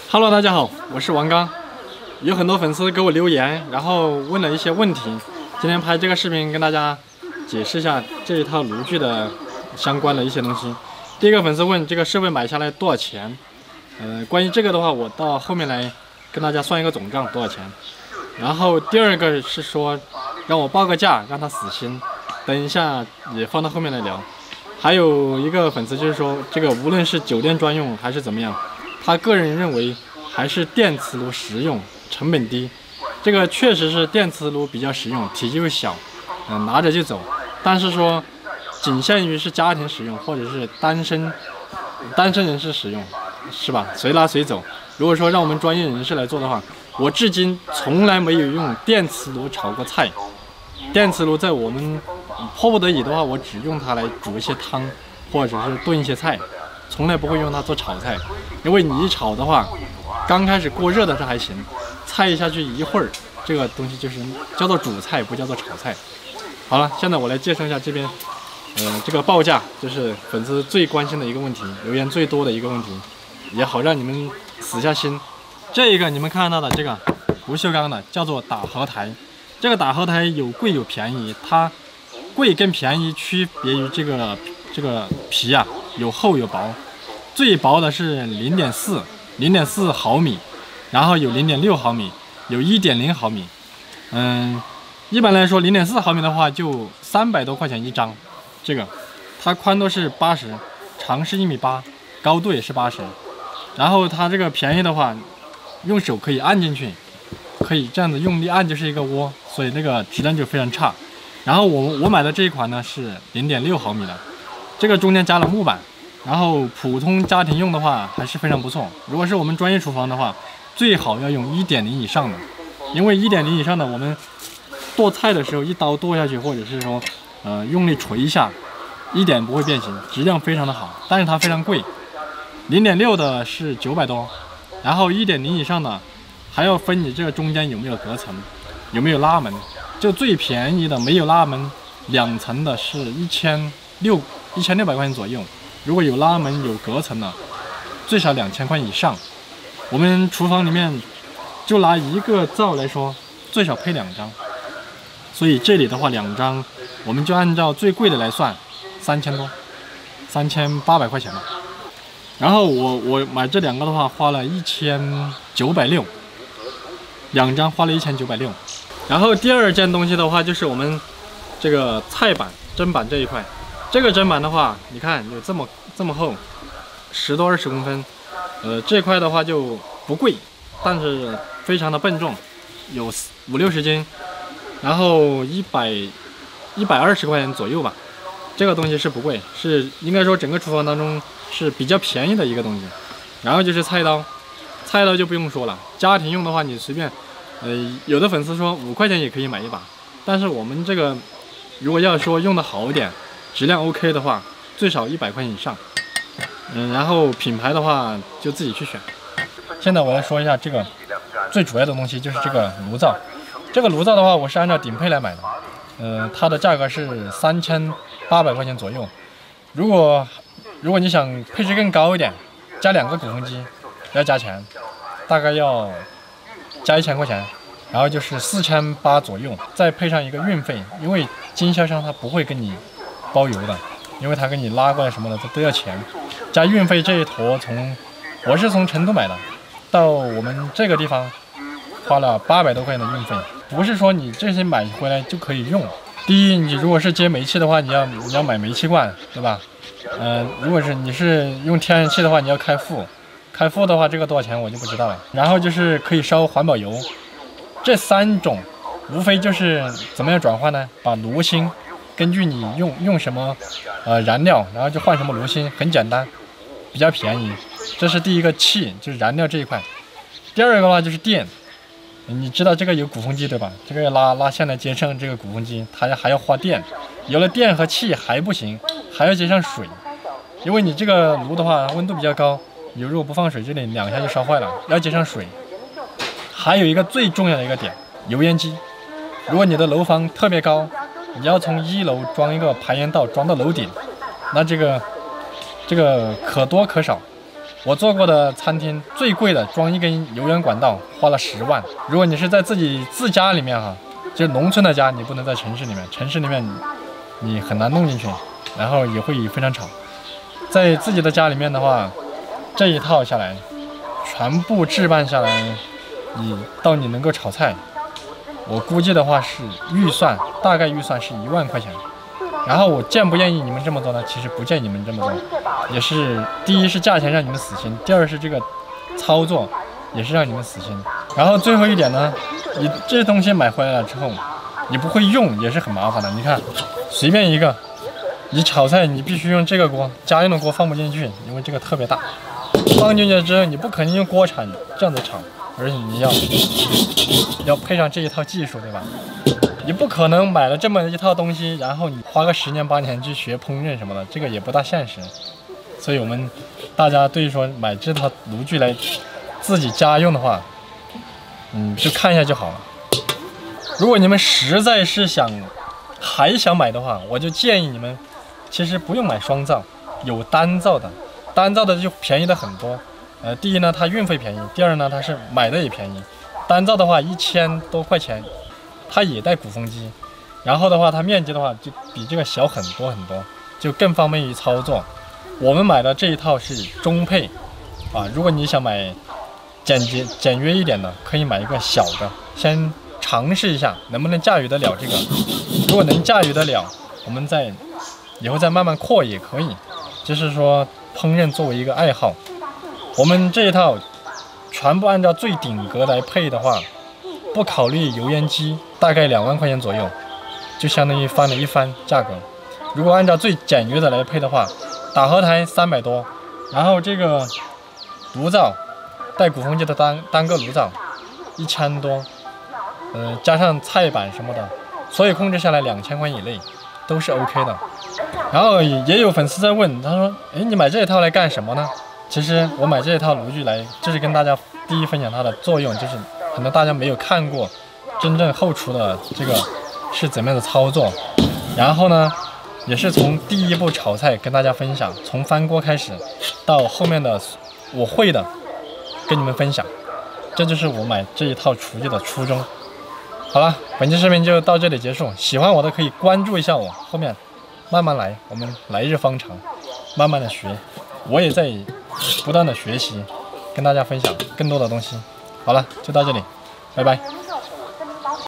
Hello， 大家好，我是王刚。有很多粉丝给我留言，然后问了一些问题。今天拍这个视频跟大家解释一下这一套炉具的相关的一些东西。第一个粉丝问这个设备买下来多少钱？关于这个的话，我到后面来跟大家算一个总账多少钱。然后第二个是说让我报个价，让他死心。等一下也放到后面来聊。还有一个粉丝就是说，这个无论是酒店专用还是怎么样，他个人认为还是电磁炉实用，成本低。这个确实是电磁炉比较实用，体积又小，拿着就走。但是说仅限于是家庭使用或者是单身人士使用，是吧？随拿随走。如果说让我们专业人士来做的话，我至今从来没有用电磁炉炒过菜。电磁炉在我们迫不得已的话，我只用它来煮一些汤，或者是炖一些菜，从来不会用它做炒菜。因为你一炒的话，刚开始过热的时候还行，菜下去一会儿，这个东西就是叫做煮菜，不叫做炒菜。好了，现在我来介绍一下这边，这个报价就是粉丝最关心的一个问题，留言最多的一个问题，也好让你们死下心。这一个你们看到的这个不锈钢的叫做打荷台。这个打荷台有贵有便宜，它贵跟便宜区别于这个皮啊，有厚有薄，最薄的是0.4毫米，然后有0.6毫米，有1.0毫米。一般来说0.4毫米的话就300多块钱一张。这个它宽度是80，长是1.8米，高度也是80。然后它这个便宜的话，用手可以按进去。可以这样子用力按就是一个窝，所以那个质量就非常差。然后我买的这一款呢是0.6毫米的，这个中间加了木板，然后普通家庭用的话还是非常不错。如果是我们专业厨房的话，最好要用1.0以上的，因为1.0以上的我们剁菜的时候一刀剁下去，或者是说用力捶一下，一点不会变形，质量非常的好，但是它非常贵。0.6的是900多，然后1.0以上的。还要分你这个中间有没有隔层，有没有拉门。就最便宜的没有拉门2层的是1600块钱左右，如果有拉门有隔层的，最少2000块以上。我们厨房里面就拿一个灶来说，最少配2张，所以这里的话2张，我们就按照最贵的来算，3000多，3800块钱吧。然后我买这2个的话花了1960。2张花了1960。然后第二件东西的话，就是我们这个菜板砧板这一块。这个砧板的话，你看有这么厚，10多20公分。这块的话就不贵，但是非常的笨重，有50-60斤，然后120块钱左右吧。这个东西是不贵，是应该说整个厨房当中是比较便宜的一个东西。然后就是菜刀就不用说了，家庭用的话你随便。有的粉丝说5块钱也可以买一把，但是我们这个如果要说用的好一点，质量 OK 的话，最少100块钱以上。然后品牌的话就自己去选。现在我来说一下这个最主要的东西，就是这个炉灶。这个炉灶的话，我是按照顶配来买的，它的价格是3800块钱左右。如果你想配置更高一点，加2个鼓风机要加钱，大概要加1000块钱，然后就是4800左右，再配上一个运费，因为经销商他不会跟你包邮的，因为他给你拉过来什么的都要钱，加运费这一坨我是从成都买的，到我们这个地方花了800多块钱的运费，不是说你这些买回来就可以用。第一，你如果是接煤气的话，你要买煤气罐，对吧？如果是你是用天然气的话，你要开付的话，这个多少钱我就不知道了。然后就是可以烧环保油，这3种无非就是怎么样转换呢？把炉芯根据你用什么燃料，然后就换什么炉芯，很简单，比较便宜。这是第一个气，就是燃料这一块。第二个的话就是电，你知道这个有鼓风机对吧？这个要拉线来接上这个鼓风机，它还要花电。有了电和气还不行，还要接上水，因为你这个炉的话温度比较高。你如果不放水，这里2下就烧坏了，要接上水。还有一个最重要的一个点，油烟机。如果你的楼房特别高，你要从1楼装一个排烟道装到楼顶，那这个可多可少。我做过的餐厅最贵的装一根油源管道花了10万。如果你是在自家里面哈，就是农村的家，你不能在城市里面，城市里面你很难弄进去，然后也会非常吵。在自己的家里面的话，这一套下来，全部置办下来，你能够炒菜，我估计的话是大概预算是1万块钱。然后我建不建议你们这么做呢？其实不建议你们这么做，也是第一是价钱让你们死心，第二是这个操作也是让你们死心。然后最后一点呢，你这些东西买回来了之后，你不会用也是很麻烦的。你看，随便一个，你炒菜你必须用这个锅，家用的锅放不进去，因为这个特别大。放进去之后，你不可能用锅铲这样子炒，而且你要配上这一套技术，对吧？你不可能买了这么一套东西，然后你花个10年8年去学烹饪什么的，这个也不大现实。所以我们大家对于说买这套炉具来自己家用的话，就看一下就好了。如果你们实在是还想买的话，我就建议你们其实不用买双灶，有单灶的，单灶的就便宜的很多。第一呢，它运费便宜；第二呢，它是买的也便宜。单灶的话1000多块钱。它也带鼓风机，然后的话，它面积的话就比这个小很多很多，就更方便于操作。我们买的这一套是中配，如果你想买简约一点的，可以买一个小的，先尝试一下能不能驾驭得了这个。如果能驾驭得了，我们以后再慢慢扩也可以。就是说烹饪作为一个爱好，我们这一套全部按照最顶格来配的话。不考虑油烟机，大概2万块钱左右，就相当于翻了一番价格。如果按照最简约的来配的话，打荷台300多，然后这个炉灶带鼓风机的单个炉灶1000多，加上菜板什么的，所以控制下来2000块以内都是 OK 的。然后也有粉丝在问，他说：“哎，你买这一套来干什么呢？”其实我买这一套炉具来，就是跟大家第一分享它的作用，就是。可能大家没有看过真正后厨的这个是怎么样的操作，然后呢，也是从第一步炒菜跟大家分享，从翻锅开始到后面的我会的跟你们分享，这就是我买这一套厨具的初衷。好了，本期视频就到这里结束，喜欢我的可以关注一下我，后面慢慢来，我们来日方长，慢慢的学，我也在不断的学习，跟大家分享更多的东西。好了，就到这里，拜拜。